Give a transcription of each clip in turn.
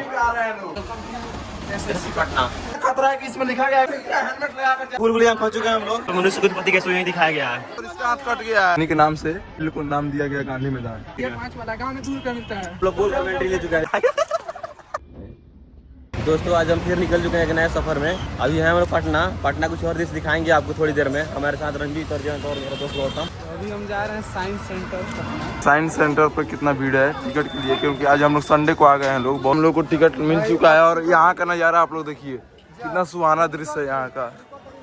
TV पे आ रहे हैं लोग। पटना खतरा है कि इसमें लिखा गया है हेलमेट लगाकर भूल पहुंच चुके हैं हम लोग। मनुष्य उत्पत्ति कैसे हुई दिखाया गया है और इसका हाथ कट गया है। इन्हीं के नाम से बिल्कुल नाम दिया गया गांधी मैदान। ये 5 वाला गाँव में दूर का मिलता है। लोग गोल कमेंट्री ले चुका है। दोस्तों आज हम फिर निकल चुके हैं एक नए सफर में। अभी है हम लोग पटना कुछ और दृश्य दिखाएंगे आपको थोड़ी देर में। हमारे साथ रंजीत और जयंत और मेरा दोस्त गौतम। अभी हम जा रहे हैं साइंस सेंटर। साइंस सेंटर पर कितना भीड़ है टिकट के लिए, क्योंकि आज हम लोग संडे को आ गए हैं लोग। हम लोग को टिकट मिल चुका है और यहाँ का नज़ारा आप लोग देखिए, कितना सुहाना दृश्य है यहाँ का।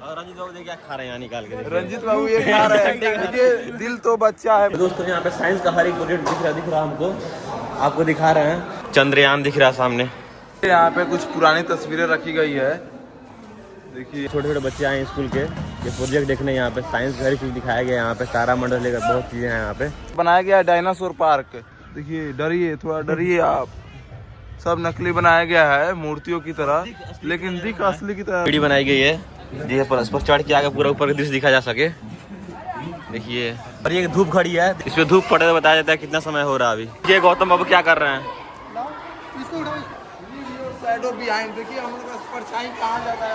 और रंजीत बाबू क्या खा रहे हैं यहाँ निकाल के। रंजीत बाबू ये खा रहे हैं, देखिए दिल तो बच्चा है। दोस्तों यहाँ पे साइंस का हर एक प्रोजेक्ट दिख रहा हमको, आपको दिखा रहे हैं। चंद्रयान दिख रहा है सामने। यहाँ पे कुछ पुरानी तस्वीरें रखी गई है, देखिए छोटे छोटे बच्चे आए स्कूल के ये प्रोजेक्ट देखने। यहाँ पे साइंस हर चीज दिखाया गया। यहाँ पे तारामंडल लेकर बहुत चीजें हैं यहाँ पे। बनाया गया है डायनासोर पार्क। देखिए डरिए, थोड़ा डरिए आप। सब नकली बनाया गया है मूर्तियों की तरह, लेकिन दिख असली की तरह। सीढ़ी बनाई गई है जिस पर चढ़ के आगे पूरा ऊपर का दृश्य दिखा जा सके। देखिए और ये धूप खड़ी है, इसमें धूप पड़े तो बताया जाता है कितना समय हो रहा है अभी। ये गौतम बाबू क्या कर रहे हैं? शैडो बिहाइंड, देखिए हम लोग का परछाई कहाँ जाता है।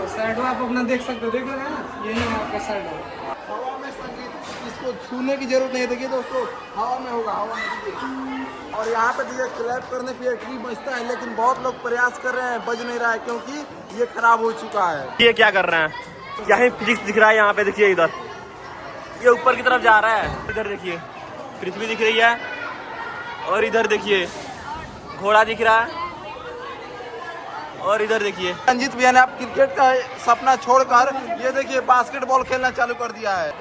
शैडो आप अपना देख सकते हो, देख रहे हैं यही है आपका शैडो। हवा में संगीत, इसको छूने की जरूरत नहीं है। देखिए दोस्तों हवा में होगा, हवा में। और यहाँ पे देखिए क्लैप करने पे ट्री बजता है, लेकिन बहुत लोग प्रयास कर रहे हैं, बज नहीं रहा है क्योंकि ये खराब हो चुका है। ये क्या कर रहे हैं? क्या ही फिजिक्स दिख रहा है यहाँ पे। देखिए इधर ये ऊपर की तरफ जा रहा है। इधर देखिए पृथ्वी दिख रही है और इधर देखिए घोड़ा दिख रहा है और इधर देखिए रंजीत भैया ने आप क्रिकेट का सपना छोड़कर ये देखिए बास्केटबॉल खेलना चालू कर दिया है।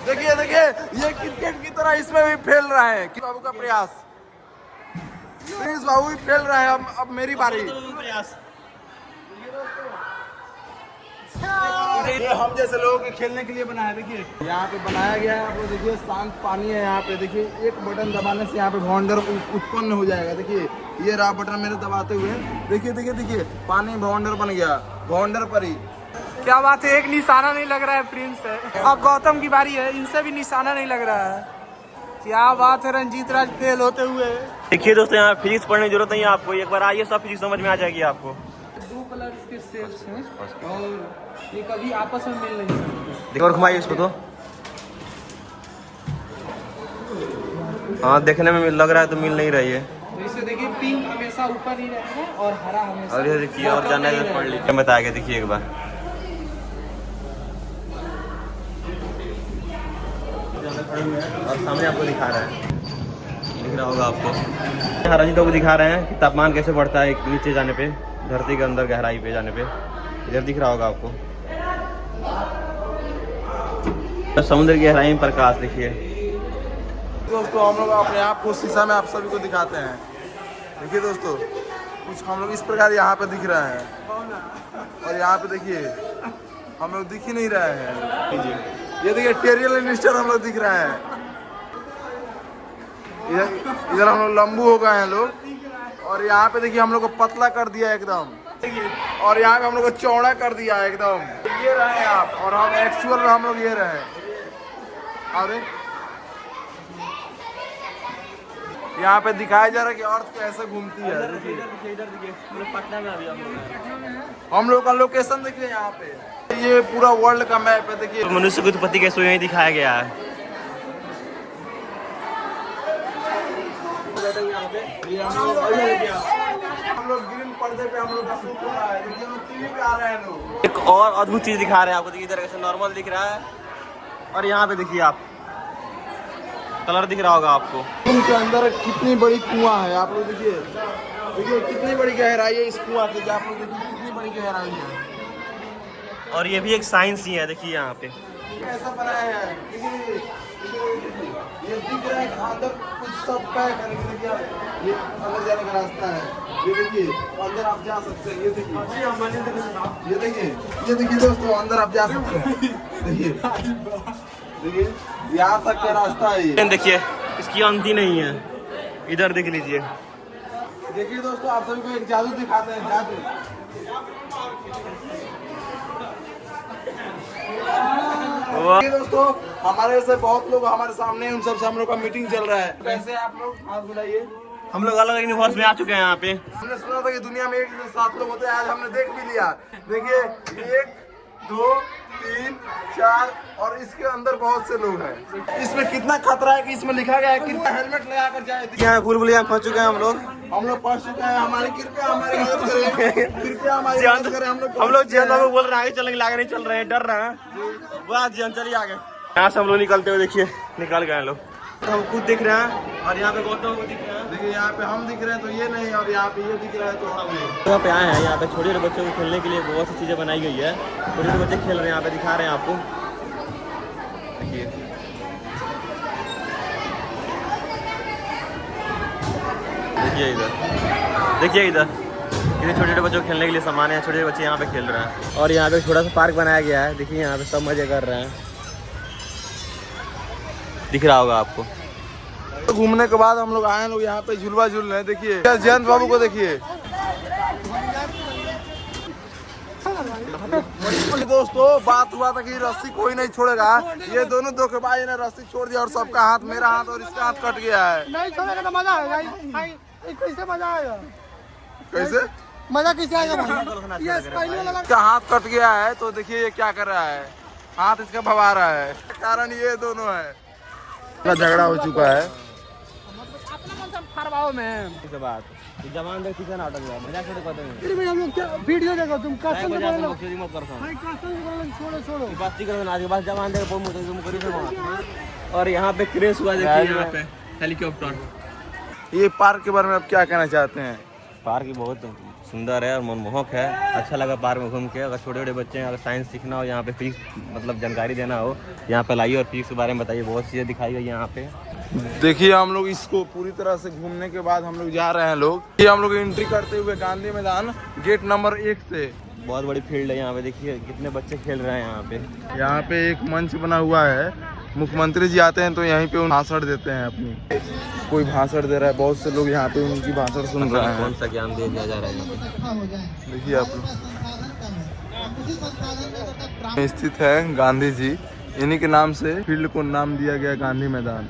देखिए देखिए ये क्रिकेट की तरह इसमें भी फेल रहा है। बाबू का प्रयास, प्रिंस बाबू भी फेल रहा है। अब मेरी बारी। ये हम जैसे लोगों के खेलने के लिए बनाया है। देखिए यहाँ पे बनाया गया है, आप लोग देखिए शांत पानी है यहाँ पे। देखिए एक बटन दबाने से यहाँ पे बाउंडर उत्पन्न हो जाएगा। देखिए ये रहा बटन मेरे दबाते हुए, देखिए देखिए देखिए पानी बाउंडर बन गया, बाउंडर पर ही। क्या बात है, एक निशाना नहीं लग रहा है प्रिंस है। अब गौतम की बारी है, इनसे भी निशाना नहीं लग रहा है। क्या बात है, रंजीत राज फेल होते हुए। देखिए दोस्तों यहाँ फिजिक्स पढ़ने की जरूरत नहीं है आपको, एक बार आइए सब फिजिक्स समझ में आ जाएगी आपको। 2 कलर्स के शेप्स हैं और ये कभी आपस में मिल नहीं सकते। देखो और घुमाइए इसको तो। हाँ देखने में लग रहा है तो मिल नहीं रही है। तो इसे देखिए पिंक हमेशा ऊपर ही रहेगा और हरा हमेशा। और ये देखिए और जानने में पढ़ लीजिए, बता के देखिए एक बार। और सामने आपको दिखा रहा है, दिख रहा होगा आपको। यहाँ रंजीत को दिखा रहे हैं कि तापमान कैसे बढ़ता है नीचे जाने पे, धरती के अंदर गहराई पे जाने पे। इधर दिख रहा होगा आपको तो समुद्र की गहराई में प्रकाश। देखिए दोस्तों हम लोग अपने आप को शीशा में आप सभी को दिखाते हैं। देखिए दोस्तों कुछ हम लोग इस प्रकार यहाँ पे दिख रहे हैं और यहाँ पे देखिए हम लोग दिख ही नहीं रहे हैं। ये देखिए टेरियल मिनिस्टर हम लोग दिख रहे हैं। इधर हम लोग लंबू हो गए हैं लोग। और यहाँ पे देखिए हम लोग को पतला कर दिया एकदम, और यहाँ पे हम लोग को चौड़ा कर दिया है एकदम। ये रहे आप और हम एक्चुअल में हम लोग ये रहे। अरे यहाँ पे दिखाया जा रहा है कि अर्थ कैसे घूमती है। पटना में अभी हम लोग का लोकेशन देखिए यहाँ पे, ये पूरा वर्ल्ड का मैप है। देखिए मनुष्य की उत्पत्ति कैसे हुई दिखाया गया है। हम लोग ग्रीन पर्दे पे हम लोग का शूट हो रहा है। देखिए हम लोग टीवी पे आ रहे हैं लोग। एक और अद्भुत चीज दिखा रहे हैं आपको। देखिए इधर कैसे नॉर्मल दिख रहा है और यहाँ पे देखिए आप कलर दिख रहा होगा आपको। उनके अंदर कितनी बड़ी कुआं है, आप लोग देखिए। देखिए कितनी बड़ी गहराई है इस कुआं की, आप लोग देखिए कितनी बड़ी गहराई है। और ये भी एक साइंस ही है। देखिए यहाँ पे कैसा बनाया है, ये दिख रहा है अंदर कुछ सब पैक है। देखिए ये अंदर जाने का रास्ता है। ये देखिए अंदर आप जा सकते हैं। ये देखिए ये देखिए दोस्तों अंदर आप जा सकते हैं। देखिए देखिए यहाँ तक का रास्ता है ये। देखिए इसकी अंत ही नहीं है, इधर देख लीजिए। देखिए दोस्तों आप सभी को एक जादू दिखाते हैं, जादू। देखिए दोस्तों हमारे से बहुत लोग हमारे सामने, उन सब से हम लोग का मीटिंग चल रहा है। कैसे आप लोग हाथ मिलाइए। हम लोग अलग अलग यूनिवर्स में आ चुके हैं यहाँ पे। हमने सुना था कि दुनिया में 1 से 7 लोग होते हैं, आज हमने देख भी लिया। देखिए 1 2 3 4 और इसके अंदर बहुत से लोग हैं। इसमें कितना खतरा है कि इसमें लिखा गया है कितना हेलमेट लगा कर जाए। यहाँ भूल भुलैया फंस चुके हैं हम लोग फंस चुके हैं। हमारी कृपया हमारी मदद करें, कृपया हमारी मदद करें। हम लोग जियन बाबू बोल रहे हैं आगे चलने के लिए, आगे नहीं चल रहे हैं, डर रहे हैं। वाह जियन चलिए आगे। यहाँ से हम लोग निकलते हुए देखिए निकल गए लोग। तो हम खुद दिख रहे हैं और यहाँ पे गौतम को दिख रहे हैं। देखिए यहाँ पे हम दिख रहे हैं तो ये नहीं, और यहाँ पे ये दिख रहा है तो हम नहीं। यहाँ पे आए हैं, यहाँ पे छोटे छोटे बच्चों को खेलने के लिए बहुत सी चीज़ें बनाई गई है। छोटे छोटे बच्चे खेल रहे हैं, यहाँ पे दिखा रहे हैं आपको। देखिए देखिए इधर, देखिए इधर कितने छोटे छोटे बच्चों को खेलने के लिए सामान है। छोटे बच्चे यहाँ पे खेल रहे हैं और यहाँ पे छोटा सा पार्क बनाया गया है। देखिए यहाँ पे सब मजे कर रहे हैं, दिख रहा होगा आपको। तो घूमने के बाद हम लोग आए लोग यहाँ पे झुलवा झूल रहे हैं। देखिए जयंत बाबू को देखिए। दोस्तों बात हुआ था कि रस्सी कोई नहीं छोड़ेगा, ये दोनों धोखेबाज ने रस्सी छोड़ दिया और सबका हाथ, मेरा हाथ और इसका हाथ कट गया है। नहीं छोड़ेगा तो मजा आएगा। कैसे मजा आएगा? कैसे मजा कैसे आएगा भाई? ये स्पाइनल वाला इसका हाथ कट गया है तो देखिए ये क्या कर रहा है, हाथ इसका भवा रहा है। कारण ये दोनों है, झगड़ा हो चुका है। बात जवान देख कितना नाटक हुआ, मजाक थोड़ी करते हैं। फिर भी हम लोग क्या वीडियो देखो, तुम कसम से बोलो मत करता भाई, कसम से बोलो छोड़ो छोड़ो। बात करो ना, आज के बाद जवान देख बहुत मुझे तुम करी से। और यहाँ पे क्रेश हुआ देखिए, यहाँ पे हेलीकॉप्टर। ये पार्क के बारे में आप क्या कहना चाहते हैं? पार्क बहुत सुंदर है और मनमोहक है, अच्छा लगा पार्क में घूम के। अगर छोटे छोटे बच्चे हैं, अगर साइंस सीखना हो, यहाँ पे फिजिक्स मतलब जानकारी देना हो, यहाँ पे लाइए और फिजिक्स के बारे में बताइए। बहुत चीज़ें दिखाई गई यहाँ पे। देखिए हम लोग इसको पूरी तरह से घूमने के बाद हम लोग जा रहे हैं लोग। ये हम लोग एंट्री करते हुए गांधी मैदान गेट नंबर 1 से। बहुत बड़ी फील्ड है यहाँ पे, देखिए कितने बच्चे खेल रहे हैं यहाँ पे। यहाँ पे एक मंच बना हुआ है, मुख्यमंत्री जी आते हैं तो यहीं पे भाषण देते हैं अपनी। कोई भाषण दे रहा है, बहुत से लोग यहाँ पे उनकी भाषण सुन रहे हैं। कौन सा ज्ञान दिया जा रहा है? देखिए आप लोग स्थित है गांधी जी, इन्हीं के नाम से फील्ड को नाम दिया गया गांधी मैदान।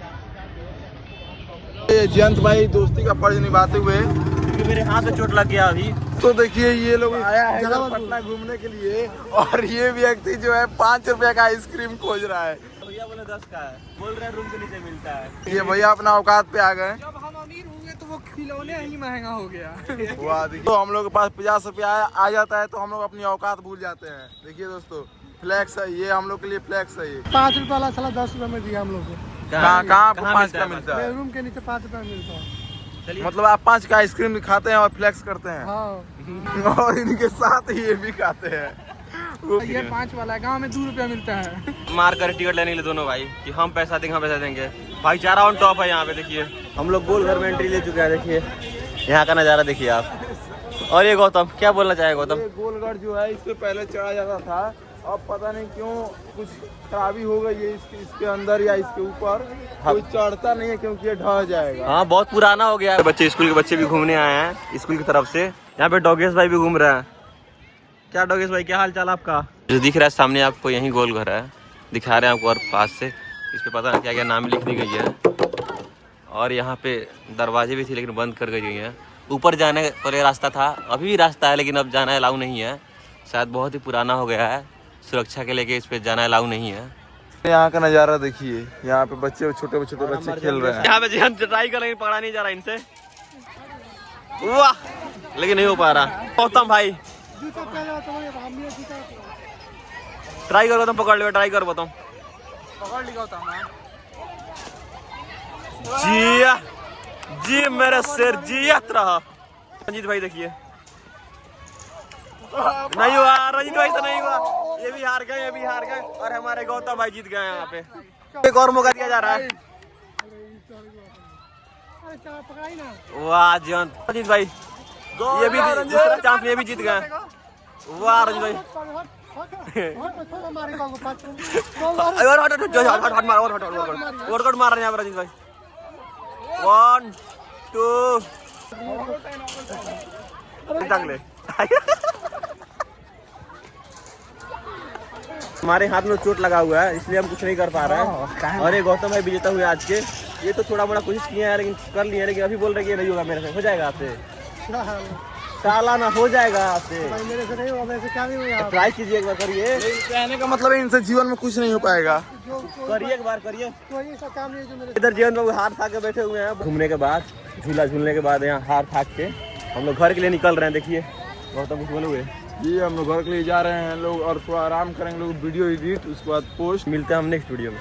जयंत भाई दोस्ती का फर्ज निभाते हुए, क्योंकि मेरे हाथ में चोट लग गया अभी। तो देखिए ये लोग आया है पटना घूमने के लिए और ये व्यक्ति जो है 5 रुपए का आइसक्रीम खोज रहा है। भैया बोले 10 का है, बोल रहे हैं रूम के नीचे मिलता है। ये भैया अपना औकात पे आ गए। जब हम अमीर होंगे तो वो खिलौने ही महंगा हो गया। वाह देखिए, तो हम लोग के पास 50 रुपया आ जाता है तो हम लोग अपनी औकात भूल जाते हैं। देखिए दोस्तों फ्लैक्स है ये, हम लोग के लिए फ्लैक्स है ये। 5 रुपए वाला साला 10 रुपए में दिया हम लोग को। कहाँ 5 का मिलता है? रूम के नीचे 5 रुपए मिलता है। मतलब आप 5 का आइसक्रीम खाते हैं और फ्लैक्स करते हैं। हाँ। और इनके साथ ये भी खाते हैं। ये 5 वाला है, गाँव में 2 रुपया मिलता है। मार कर टिकट लेने के लिए दोनों भाई कि हम पैसा देंगे, हम पैसा देंगे। भाईचारा ऑन टॉप है यहाँ पे। देखिए हम लोग गोल घर में एंट्री ले चुके हैं। देखिए यहाँ का नज़ारा देखिए आप। और ये गौतम क्या बोलना चाहे? गौतम ये गोलगढ़ जो है इससे पहले चढ़ा जाता था, अब पता नहीं क्यों कुछ खराबी हो गई है इसके अंदर या इसके ऊपर। कोई चढ़ता नहीं है क्योंकि ये ढह जाएगा। हाँ बहुत पुराना हो गया है। बच्चे स्कूल के बच्चे भी घूमने आए हैं स्कूल की तरफ से। यहाँ पे डोगेश भाई भी घूम रहे हैं। क्या डोगेश भाई क्या हाल चाल आपका? जो दिख रहा है सामने आपको यही गोल घर है, दिखा रहे हैं आपको। और पास से इस पे पता नहीं क्या क्या नाम लिख दी गई है। और यहाँ पे दरवाजे भी थे लेकिन बंद कर गई है। ऊपर जाने पर ये रास्ता था, अभी भी रास्ता है लेकिन अब जाना अलाउ नहीं है। शायद बहुत ही पुराना हो गया है, सुरक्षा के लेके इस पे जाना अलाउ नहीं है। यहाँ का नज़ारा देखिए, यहाँ पे बच्चे छोटे छोटे बच्चे खेल रहे हैं। यहाँ पे जी हम ट्राई कर लेंगे, पकड़ा नहीं जा रहा इनसे। वाह लेकिन नहीं हो पा रहा। गौतम भाई ट्राई करो, तुम पकड़ लो, ट्राई करो गौतम। पकड़ लिया होता है। जी जी मेरे सिर जियत रहा। रंजीत भाई देखिए नहीं हुआ, रंजीत भाई से नहीं हुआ। ये भी हार गए, ये भी हार गए और हमारे गौतम भाई जीत गए। यहाँ पे एक और मौका दिया जा रहा है। वाह जयंत, रंजीत भाई ये भी दूसरा चांस में ये भी जीत गए। वाह रंजीत भाई वर्कआउट मार रहे हैं यहाँ पे रंजीत भाई। 1 2 ले। हमारे हाथ में चोट लगा हुआ है इसलिए हम कुछ नहीं कर पा रहे हैं। और ये गौतम भाई विजेता हुए आज के। ये तो थोड़ा मोड़ा कोशिश किए हैं लेकिन कर लिए हैं, लेकिन अभी बोल रहे कि ये नहीं होगा मेरे से। हो जाएगा आपसे? साला ना हो जाएगा आपसे। मेरे से नहीं होगा, मेरे से क्या नहीं होगा। ट्राई कीजिए एक बार, करिए। कहने का मतलब है इनसे जीवन में कुछ नहीं हो पाएगा। करिए एक बार, करिए। कोई ऐसा काम नहीं है जो मेरे इधर जीवन बाबू हार थाक के बैठे हुए हैं। घूमने के बाद, झूला झूलने के बाद यहाँ हार थाक के हम लोग घर के लिए निकल रहे हैं। देखिए गौतम कुछ बोलोगे? जी हम लोग घर के लिए जा रहे हैं लोग, और थोड़ा आराम करेंगे लोग, वीडियो एडिट उसके बाद पोस्ट। मिलते हैं हम नेक्स्ट वीडियो में।